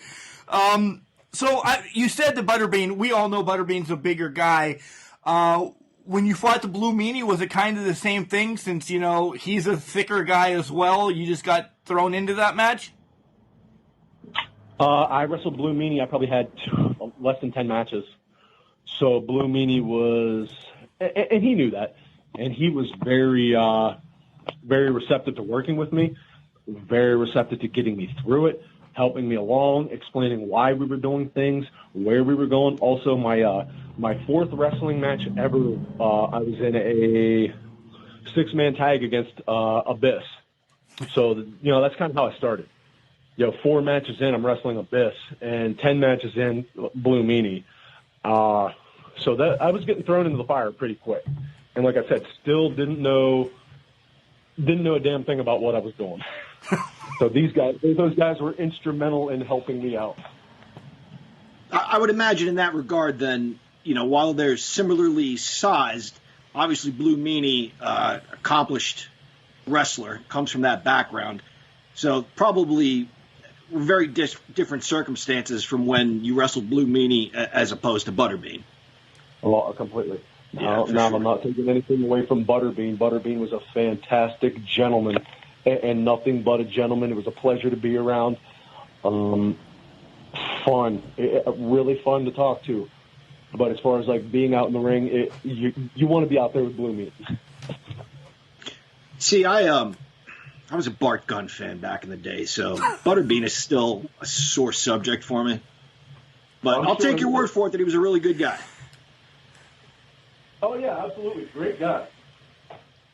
So you said that Butterbean, we all know Butterbean's a bigger guy. When you fought the Blue Meanie, was it kind of the same thing since, he's a thicker guy as well? You just got thrown into that match? I wrestled Blue Meanie. I probably had less than 10 matches. So Blue Meanie was, and he knew that, and he was very, very receptive to working with me, very receptive to getting me through it, helping me along, explaining why we were doing things, where we were going. Also, my fourth wrestling match ever, I was in a 6-man tag against Abyss. So, that's kind of how I started. 4 matches in, I'm wrestling Abyss, and 10 matches in, Blue Meanie. So that I was getting thrown into the fire pretty quick. And like I said, still didn't know a damn thing about what I was doing. So those guys were instrumental in helping me out. I would imagine in that regard then, while they're similarly sized, obviously Blue Meanie, accomplished wrestler, comes from that background. So probably very different circumstances from when you wrestled Blue Meanie as opposed to Butterbean. Completely. Yeah, now sure. I'm not taking anything away from Butterbean. Butterbean was a fantastic gentleman, and nothing but a gentleman. It was a pleasure to be around. Fun, really fun to talk to. But as far as like being out in the ring, you want to be out there with Blue Meat. See, I was a Bart Gunn fan back in the day, so Butterbean is still a sore subject for me. But I'll take your word for it that he was a really good guy. Oh yeah, absolutely, great guy.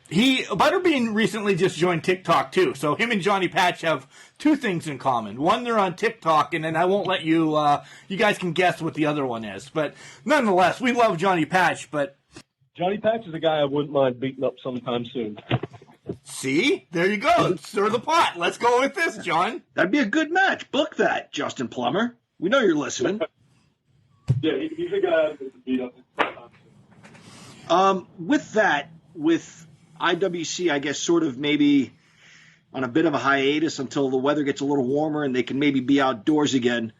Butterbean recently just joined TikTok too, so him and Johnny Patch have two things in common. One, they're on TikTok, and then I won't let you. You guys can guess what the other one is, but nonetheless, we love Johnny Patch. But Johnny Patch is a guy I wouldn't mind beating up sometime soon. See, there you go. Stir the pot. Let's go with this, John. That'd be a good match. Book that, Justin Plummer. We know you're listening. Yeah, he's a guy I could beat up sometime soon. With IWC, I guess, sort of maybe on a bit of a hiatus until the weather gets a little warmer and they can maybe be outdoors again.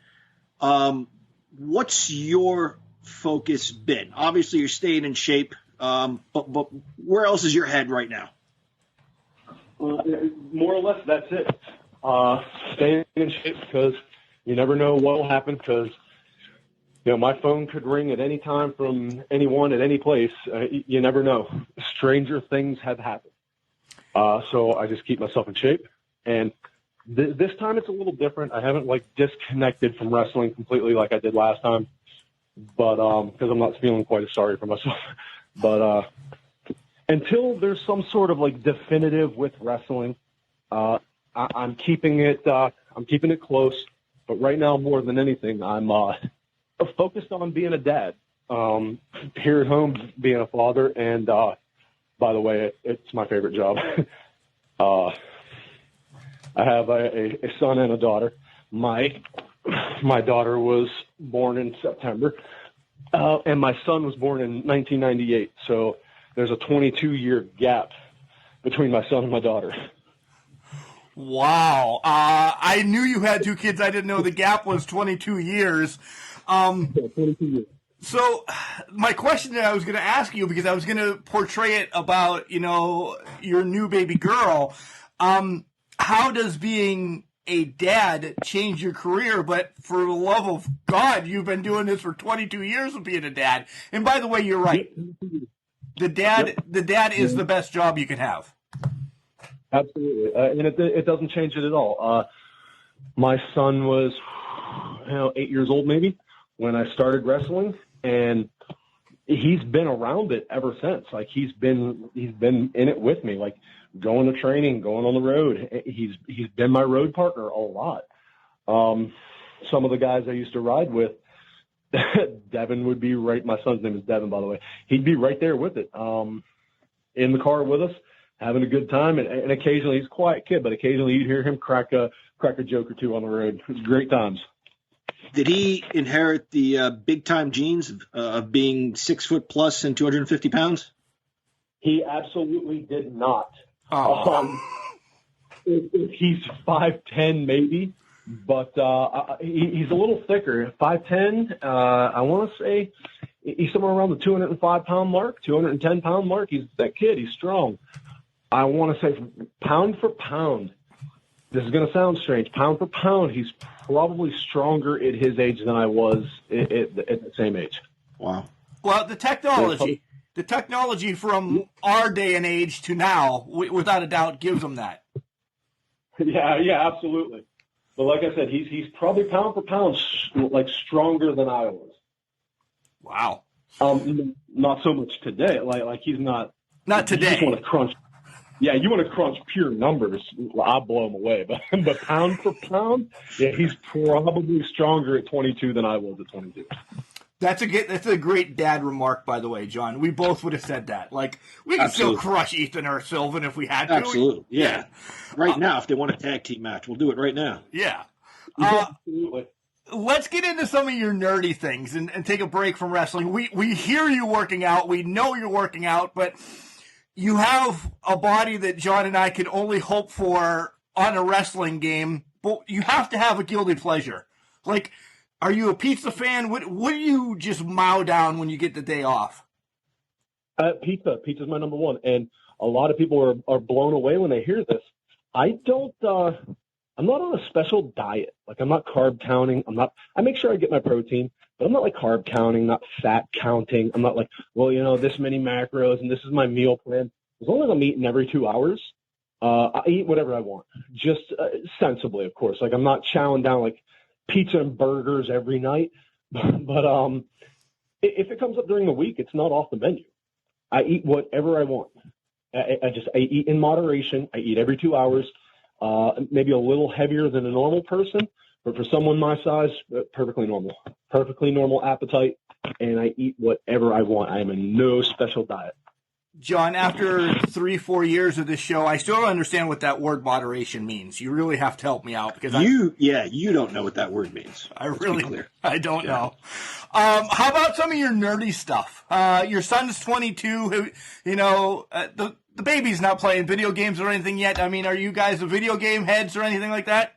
What's your focus been? Obviously, you're staying in shape, but where else is your head right now? More or less, that's it. Staying in shape because you never know what will happen because, my phone could ring at any time from anyone at any place. You never know. Stranger things have happened. So I just keep myself in shape. And this time it's a little different. I haven't, disconnected from wrestling completely like I did last time. But because I'm not feeling quite as sorry for myself. But until there's some sort of, definitive with wrestling, I'm keeping it close. But right now, more than anything, I'm focused on being a dad. Here at home, being a father, and by the way, it's my favorite job. I have a son and a daughter. My daughter was born in September, and my son was born in 1998. So there's a 22-year gap between my son and my daughter. Wow. I knew you had two kids. I didn't know the gap was 22 years. 22 years. So my question that I was going to ask you, because I was going to portray it about, your new baby girl, how does being a dad change your career? But for the love of God, you've been doing this for 22 years of being a dad. And by the way, you're right. The dad is the best job you can have. Absolutely. And it doesn't change it at all. My son was 8 years old maybe when I started wrestling, and he's been around it ever since. He's been in it with me, going to training, going on the road. He's been my road partner a lot. Some of the guys I used to ride with, Devin would be right. My son's name is Devin, by the way. He'd be right there with it, in the car with us, having a good time. And occasionally, he's a quiet kid, but occasionally you'd hear him crack a joke or two on the road. It was great times. Did he inherit the big time genes of being 6 foot plus and 250 pounds? He absolutely did not. Oh. He's 5'10", maybe, but he's a little thicker. 5'10", I want to say he's somewhere around the 205-pound mark, 210-pound mark. He's that kid. He's strong. I want to say pound for pound, this is going to sound strange, pound for pound, he's probably stronger at his age than I was at the same age. Wow. Well, the technology from our day and age to now, without a doubt, gives him that. Yeah, absolutely. But like I said, he's probably pound for pound stronger than I was. Wow. Not so much today. Like he's not. Not today. You just want to crunch. Yeah, you want to crunch pure numbers. I'll blow him away. But pound for pound, yeah, he's probably stronger at 22 than I was at 22. That's a great dad remark, by the way, John. We both would have said that. We could still crush Ethan or Sylvan if we had to. Absolutely, yeah. Right now, if they want a tag team match, we'll do it right now. Yeah. Absolutely. Let's get into some of your nerdy things and take a break from wrestling. We hear you working out. We know you're working out, but you have a body that John and I can only hope for on a wrestling game, but you have to have a guilty pleasure. Are you a pizza fan? What do you just mow down when you get the day off? Pizza. Pizza's my number one. And a lot of people are blown away when they hear this. I don't. I'm not on a special diet. Like, I'm not carb counting. I make sure I get my protein, but I'm not like carb counting, not fat counting. I'm not like, well, this many macros and this is my meal plan. As long as I'm eating every 2 hours, I eat whatever I want, just sensibly, of course. Like, I'm not chowing down like pizza and burgers every night, but if it comes up during the week, it's not off the menu. I eat whatever I want. I eat in moderation. I eat every 2 hours. Maybe a little heavier than a normal person, but for someone my size, perfectly normal appetite, and I eat whatever I want. I am in no special diet. John, after 3-4 years of this show, I still don't understand what that word moderation means. You really have to help me out because you don't know what that word means. I don't know. How about some of your nerdy stuff? Your son's 22. The baby's not playing video games or anything yet. I mean, are you guys the video game heads or anything like that?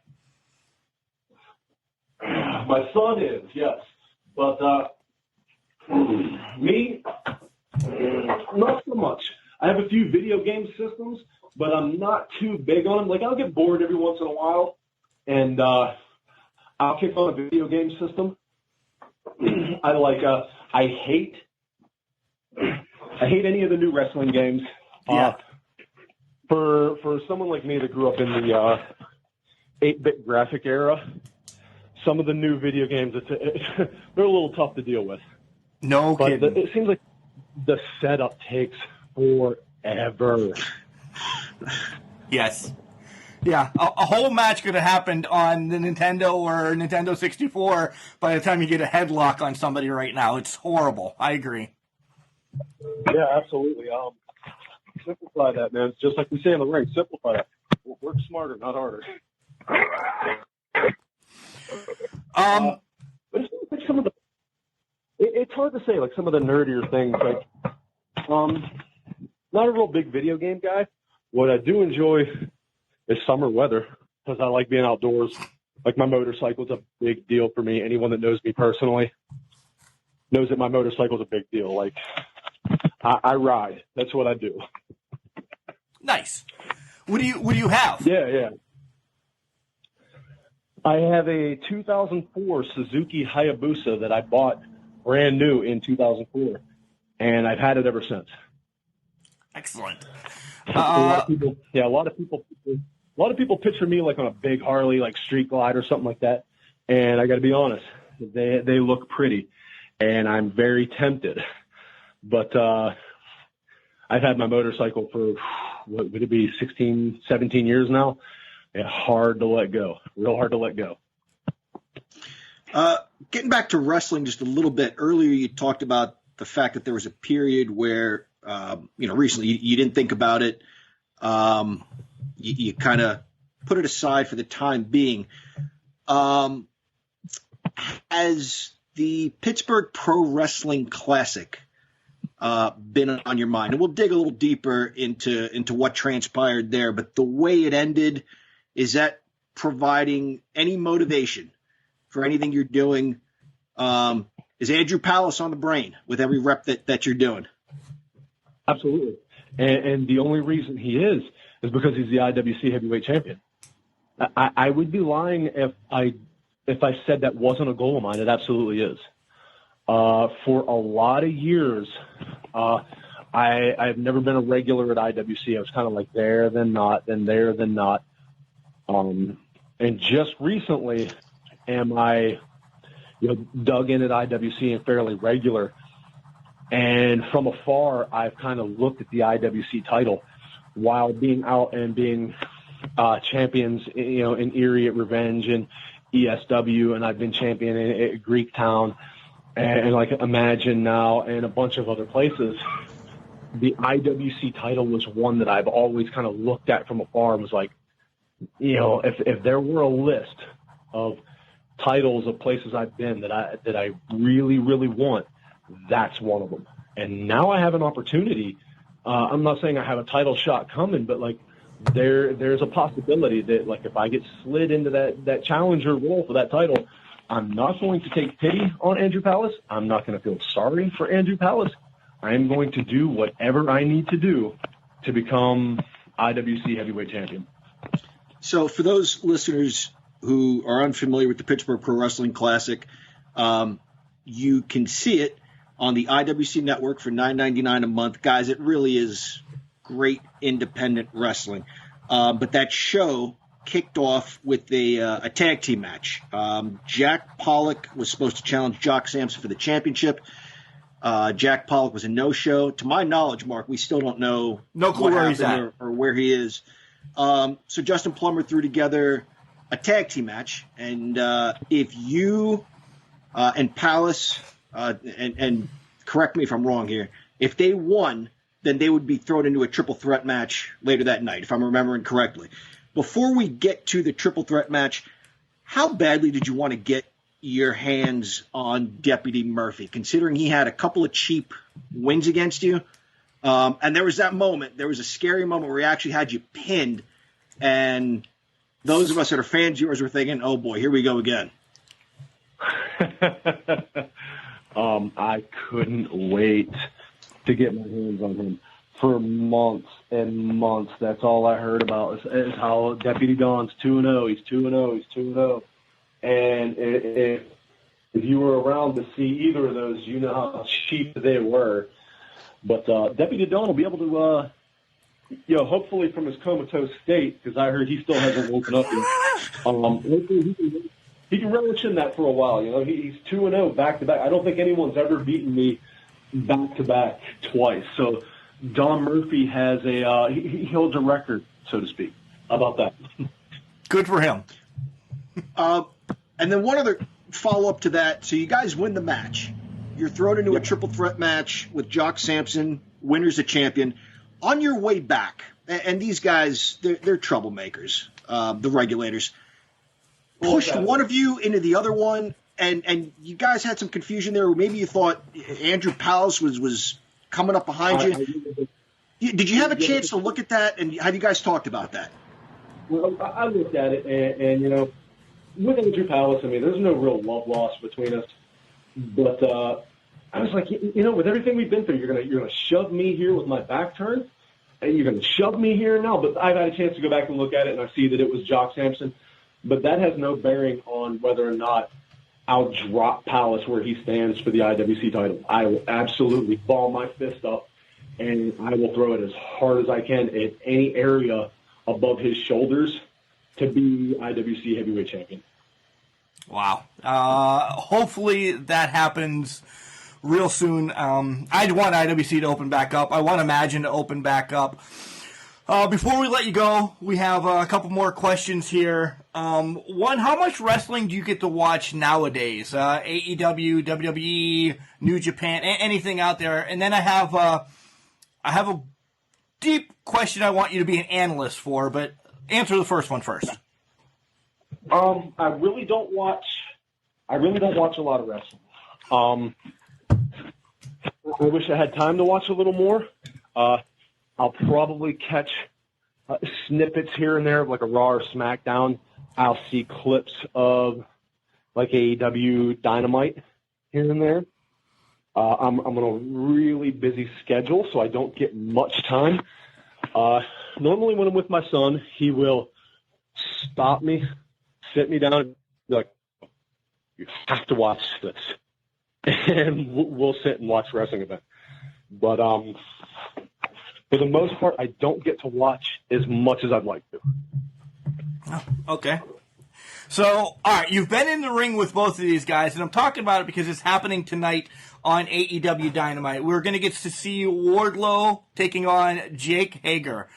My son is, yes. But me, not so much. I have a few video game systems, but I'm not too big on them. Like, I'll get bored every once in a while, and I'll kick on a video game system. I hate any of the new wrestling games. Yeah. For someone like me that grew up in the 8-bit graphic era, some of the new video games, they're a little tough to deal with. No kidding. But it seems like the setup takes forever. Yes. Yeah, a whole match could have happened on the Nintendo or Nintendo 64 by the time you get a headlock on somebody right now. It's horrible. I agree. Yeah, absolutely. Simplify that, man. It's just like we say in the ring. Simplify that. Work smarter, not harder. But it's like some of the. It's hard to say, like some of the nerdier things. Like, not a real big video game guy. What I do enjoy is summer weather because I like being outdoors. Like, my motorcycle's a big deal for me. Anyone that knows me personally knows that my motorcycle's a big deal. Like, I ride. That's what I do. Nice. What do you have? Yeah. I have a 2004 Suzuki Hayabusa that I bought brand new in 2004, and I've had it ever since. Excellent. A lot of people picture me like on a big Harley, like Street Glide or something like that. And I got to be honest, they look pretty, and I'm very tempted. But I've had my motorcycle for, what would it be, 16, 17 years now. It's hard to let go, real hard to let go. Getting back to wrestling just a little bit, earlier you talked about the fact that there was a period where, recently you didn't think about it. You kind of put it aside for the time being. Has the Pittsburgh Pro Wrestling Classic been on your mind? And we'll dig a little deeper into what transpired there, but the way it ended, is that providing any motivation for anything you're doing? Is Andrew Palace on the brain with every rep that you're doing? Absolutely. And the only reason he is because he's the IWC heavyweight champion. I would be lying if I said that wasn't a goal of mine. It absolutely is. For a lot of years, I've never been a regular at IWC. I was kind of like there, then not, then there, then not. And just recently am I dug in at IWC and fairly regular. And from afar, I've kind of looked at the IWC title while being out and being champions, in Erie at Revenge and ESW, and I've been champion at Greektown and like Imagine now and a bunch of other places. The IWC title was one that I've always kind of looked at from afar and was like, if there were a list of titles of places I've been that I really, really want, that's one of them. And now I have an opportunity. I'm not saying I have a title shot coming, but like there's a possibility that like if I get slid into that challenger role for that title, I'm not going to take pity on Andrew Palace. I'm not going to feel sorry for Andrew Palace. I am going to do whatever I need to do to become IWC heavyweight champion. So for those listeners who are unfamiliar with the Pittsburgh Pro Wrestling Classic, you can see it on the IWC network for $9.99 a month. Guys, it really is great independent wrestling. But that show kicked off with a tag team match. Jack Pollock was supposed to challenge Jock Sampson for the championship. Jack Pollock was a no-show. To my knowledge, Mark, we still don't know No clue where he's at or where he is. So Justin Plummer threw together a tag team match, and if you and Palace, and correct me if I'm wrong here, if they won, then they would be thrown into a triple threat match later that night, if I'm remembering correctly. Before we get to the triple threat match, how badly did you want to get your hands on Deputy Murphy, considering he had a couple of cheap wins against you? And there was that moment, there was a scary moment where he actually had you pinned, and those of us that are fans of yours were thinking, oh boy, here we go again. I couldn't wait to get my hands on him. For months and months, that's all I heard about is how Deputy Don's 2-0. He's 2-0. He's 2-0. And if you were around to see either of those, you know how cheap they were. But Deputy Don will be able to, hopefully from his comatose state, because I heard he still hasn't woken up yet. Hopefully he can relish in that for a while. He's 2-0 back-to-back. I don't think anyone's ever beaten me back-to-back twice. So Don Murphy has he holds a record, so to speak. How about that? Good for him. And then one other follow-up to that. So you guys win the match. You're thrown into a triple threat match with Jock Sampson, winner's a champion. On your way back, and these guys, they're troublemakers, the Regulators, pushed one of you into the other one, and you guys had some confusion there. Maybe you thought Andrew Palace was coming up behind you. Did you have a chance to look at that, and have you guys talked about that? Well, I looked at it, and with Andrew Palace, there's no real love lost between us. But I was like, with everything we've been through, you're gonna shove me here with my back turned, and you're gonna shove me here now. But I've had a chance to go back and look at it, and I see that it was Jock Sampson. But that has no bearing on whether or not I'll drop Palace where he stands for the IWC title. I will absolutely ball my fist up, and I will throw it as hard as I can at any area above his shoulders to be IWC heavyweight champion. Wow. Hopefully that happens real soon. I'd want IWC to open back up. I want Imagine to open back up. Before we let you go, we have a couple more questions here. One, how much wrestling do you get to watch nowadays? AEW, WWE, New Japan, anything out there? And then I have a deep question I want you to be an analyst for, but answer the first one first. I really don't watch a lot of wrestling. I wish I had time to watch a little more. I'll probably catch snippets here and there of like a Raw or SmackDown. I'll see clips of like AEW Dynamite here and there. I'm on a really busy schedule, so I don't get much time. Normally when I'm with my son, he will stop me, sit me down, and be like, you have to watch this. And we'll sit and watch wrestling event. But for the most part, I don't get to watch as much as I'd like to. Oh, okay. So, all right, you've been in the ring with both of these guys, and I'm talking about it because it's happening tonight on AEW Dynamite. We're going to get to see Wardlow taking on Jake Hager.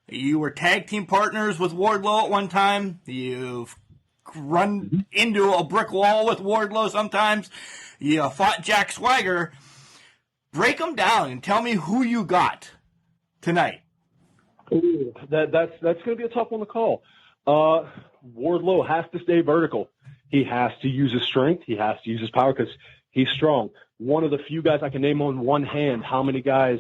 You were tag team partners with Wardlow at one time. You've run into a brick wall with Wardlow sometimes. You fought Jack Swagger. Break them down and tell me who you got tonight. Ooh, that's going to be a tough one to call. Wardlow has to stay vertical. He has to use his strength. He has to use his power because he's strong. One of the few guys I can name on one hand how many guys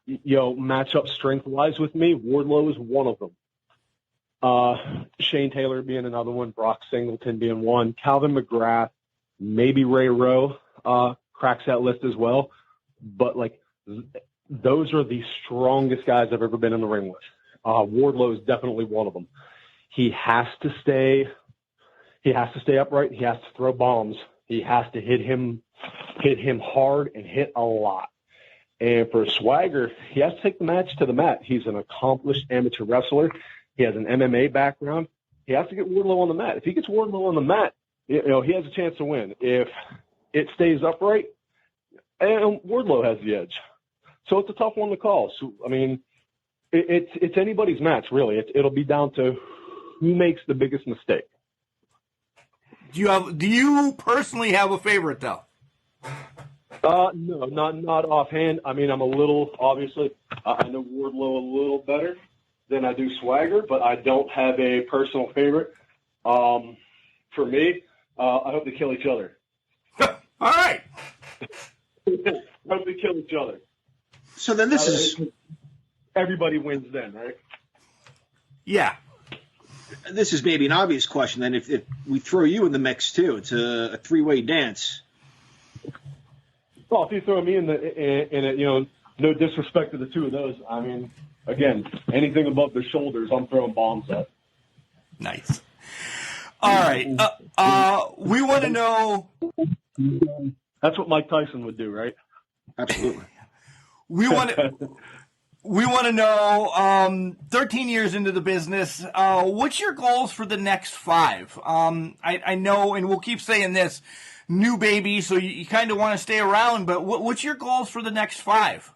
match up strength-wise with me. Wardlow is one of them. Shane Taylor being another one. Brock Singleton being one. Calvin McGrath, maybe Ray Rowe cracks that list as well. But, those are the strongest guys I've ever been in the ring with. Wardlow is definitely one of them. he has to stay upright. He has to throw bombs. He has to hit him hard and hit a lot. And for Swagger, he has to take the match to the mat. He's an accomplished amateur wrestler. He has an MMA background. He has to get Wardlow on the mat. If he gets Wardlow on the mat, he has a chance to win. If it stays upright, and Wardlow has the edge. So it's a tough one to call. So, I mean, it's anybody's match, really. It'll be down to who makes the biggest mistake. Do you personally have a favorite, though? No, not offhand. I mean, I'm a little, obviously, I know Wardlow a little better than I do Swagger, but I don't have a personal favorite. For me, I hope they kill each other. All right. I hope they kill each other. So then this is... Everybody wins then, right? Yeah. This is maybe an obvious question. Then if we throw you in the mix, too, it's a three-way dance. Well, if you throw me in it, no disrespect to the two of those. I mean, again, anything above their shoulders, I'm throwing bombs at. Nice. All right. We want to know. That's what Mike Tyson would do, right? Absolutely. We want to know, 13 years into the business, what's your goals for the next 5? I know, and we'll keep saying this, new baby, so you kind of want to stay around, but what's your goals for the next 5?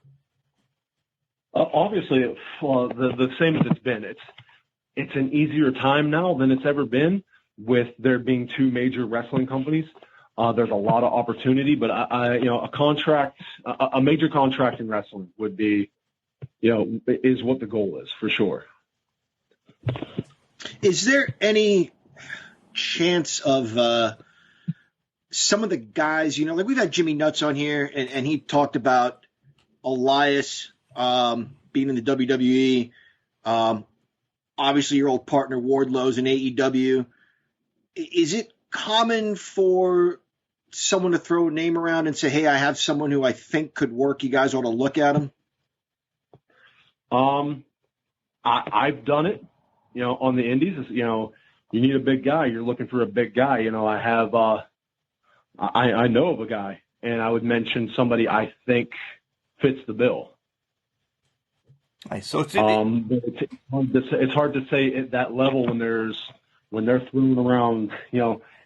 Obviously, the same as it's been. It's an easier time now than it's ever been with there being 2 major wrestling companies. There's a lot of opportunity, but a major contract in wrestling would be, is what the goal is for sure. Is there any chance of some of the guys, like we've had Jimmy Nuts on here, and he talked about Elias being in the WWE. Obviously, your old partner Wardlow's in AEW. Is it common for someone to throw a name around and say, hey, I have someone who I think could work. You guys ought to look at him? I've done it, on the indies. You need a big guy. You're looking for a big guy. I have, I know of a guy, and I would mention somebody I think fits the bill. Nice. So it's hard to say at that level when they're throwing around,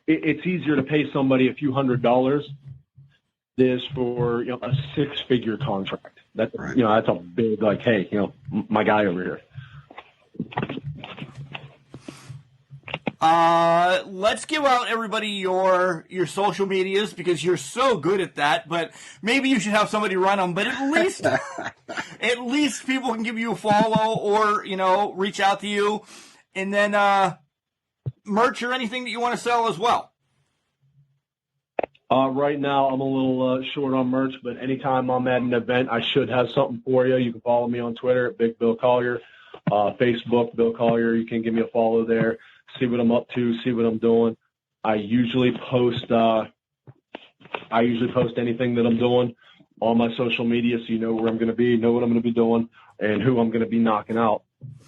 it's easier to pay somebody a few $100s this for, a 6-figure contract. That's, right. That's a big, hey, my guy over here. Let's give out everybody your social medias because you're so good at that, but maybe you should have somebody run them, but at least people can give you a follow or, reach out to you, and then, merch or anything that you want to sell as well. Right now I'm a little short on merch, but anytime I'm at an event, I should have something for you. You can follow me on Twitter at Big Bill Collier, Facebook, Bill Collier. You can give me a follow there. See what I'm up to, see what I'm doing. I usually post anything that I'm doing on my social media, so you know where I'm going to be, know what I'm going to be doing, and who I'm going to be knocking out.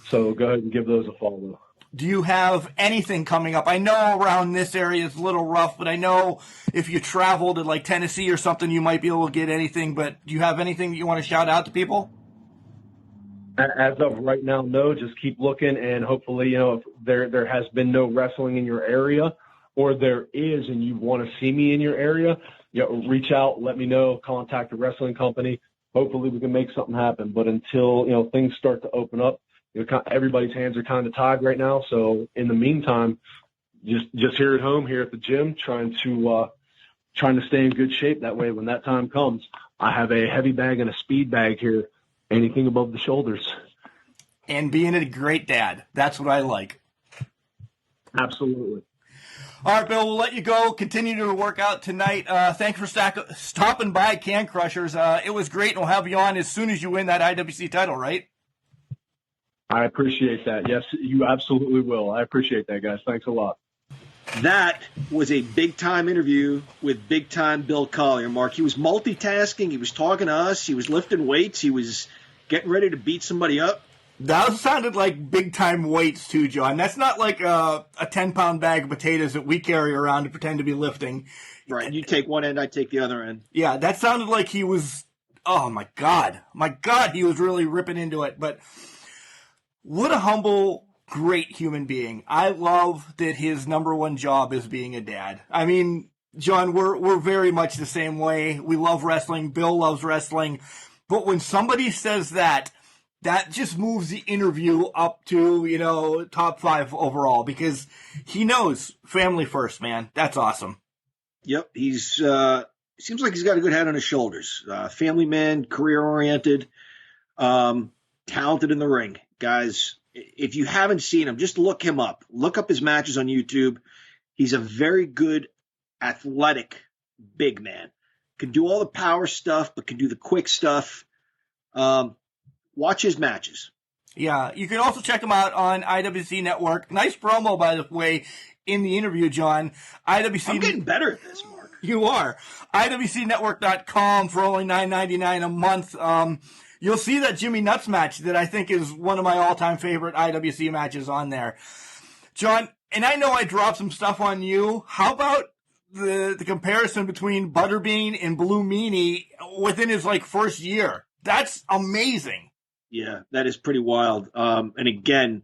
So go ahead and give those a follow. Do you have anything coming up? I know around this area it's a little rough, but I know if you travel to Tennessee or something, you might be able to get anything. But do you have anything that you want to shout out to people? As of right now, no. Just keep looking, and hopefully, if there has been no wrestling in your area, or there is, and you want to see me in your area, reach out, let me know, contact the wrestling company. Hopefully, we can make something happen. But until things start to open up, everybody's hands are kind of tied right now. So in the meantime, just here at home, here at the gym, trying to stay in good shape. That way, when that time comes, I have a heavy bag and a speed bag here. Anything above the shoulders. And being a great dad. That's what I like. Absolutely. All right, Bill, we'll let you go. Continue to work out tonight. Thanks for stopping by, Can Crushers. It was great, and we'll have you on as soon as you win that IWC title, right? I appreciate that. Yes, you absolutely will. I appreciate that, guys. Thanks a lot. That was a big-time interview with big-time Bill Collier, Mark. He was multitasking. He was talking to us. He was lifting weights. He was getting ready to beat somebody up. That sounded like big-time weights, too, John. That's not like a 10-pound bag of potatoes that we carry around to pretend to be lifting. Right. You take one end, I take the other end. Yeah, that sounded like he was, oh, my God. My God, he was really ripping into it. But what a humble, great human being. I love that his number one job is being a dad. I mean, John, we're very much the same way. We love wrestling. Bill loves wrestling. But when somebody says that just moves the interview up to, top 5 overall because he knows family first, man. That's awesome. Yep. He's seems like he's got a good head on his shoulders. Family man, career-oriented, talented in the ring. Guys, if you haven't seen him, just look him up. Look up his matches on YouTube. He's a very good, athletic, big man. Can do all the power stuff, but can do the quick stuff. Watch his matches. Yeah, you can also check him out on IWC Network. Nice promo, by the way, in the interview, John. IWC. I'm getting better at this, Mark. You are. IWCNetwork.com for only $9.99 a month. You'll see that Jimmy Nuts match that I think is one of my all-time favorite IWC matches on there. John, and I know I dropped some stuff on you. How about the comparison between Butterbean and Blue Meanie within his first year? That's amazing. Yeah, that is pretty wild. And again,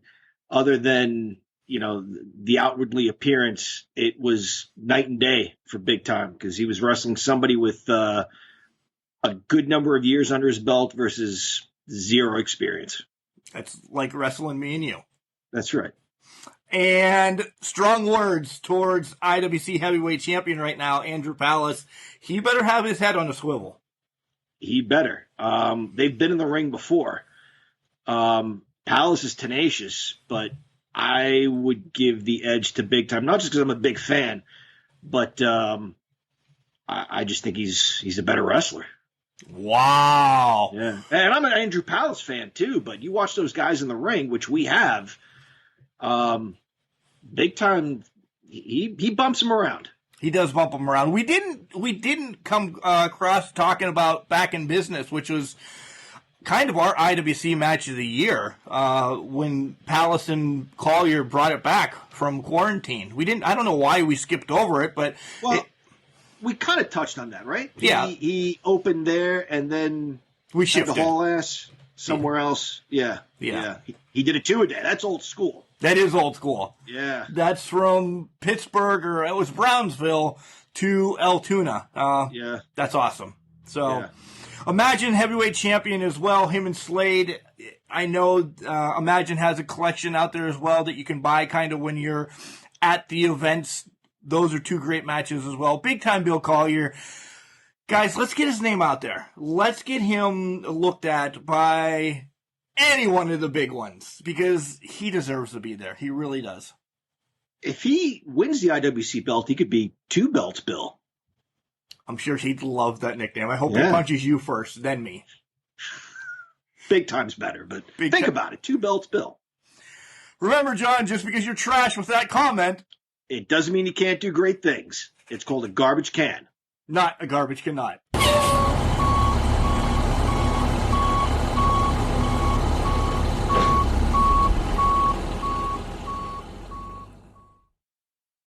other than, the outwardly appearance, it was night and day for Big Time because he was wrestling somebody with a good number of years under his belt versus zero experience. That's like wrestling me and you. That's right. And strong words towards IWC heavyweight champion right now, Andrew Palace. He better have his head on a swivel. He better. They've been in the ring before. Palace is tenacious, but I would give the edge to Big Time, not just because I'm a big fan, but I just think he's a better wrestler. Wow. Yeah. And I'm an Andrew Palace fan too, but you watch those guys in the ring, which we have, Big Time, he bumps him around. He does bump him around. We didn't come across talking about Back in Business, which was kind of our IWC match of the year when Palace and Collier brought it back from quarantine. I don't know why we skipped over it, but we kind of touched on that, right? Yeah. He opened there and then we shifted the haul ass somewhere else. Yeah. He did a 2-a-day. That's old school. That is old school. Yeah. That's from Pittsburgh, or it was Brownsville, to Altoona. Yeah. That's awesome. So Imagine heavyweight champion as well, him and Slade. I know Imagine has a collection out there as well that you can buy kind of when you're at the events. Those are 2 great matches as well. Big Time Bill Collier. Guys, let's get his name out there. Let's get him looked at by any one of the big ones because he deserves to be there. He really does. If he wins the IWC belt, he could be 2 belts, Bill. I'm sure he'd love that nickname. I hope he punches you first, then me. Big Time's better, but think about it. 2 belts, Bill. Remember, John, just because you're trash with that comment, it doesn't mean you can't do great things. It's called a garbage can. Not a garbage cannot.